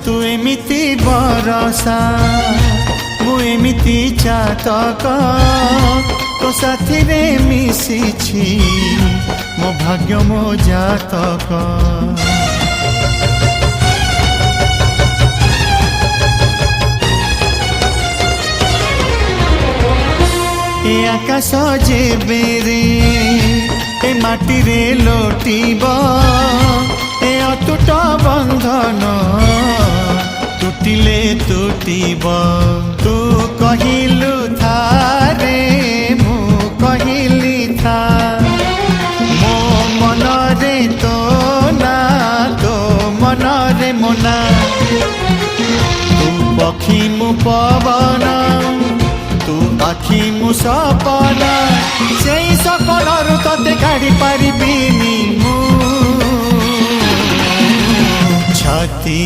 तू एमिति बरसा मु एमिति चातक तो साथी रे मिशिछि मो भाग्य मो जातक। ए आकाश जेबे रे ए माटी रे लोटिब ए अतुट बंधन टूटिले टूटिब। तू कहिलु थारे मु कहिली था मो मन रे तो ना तो मन रे मोना। तू पक्षी मु पवन तू आखि मु सपन से सपन तते काढ़ी पारिबिनी मु छाती।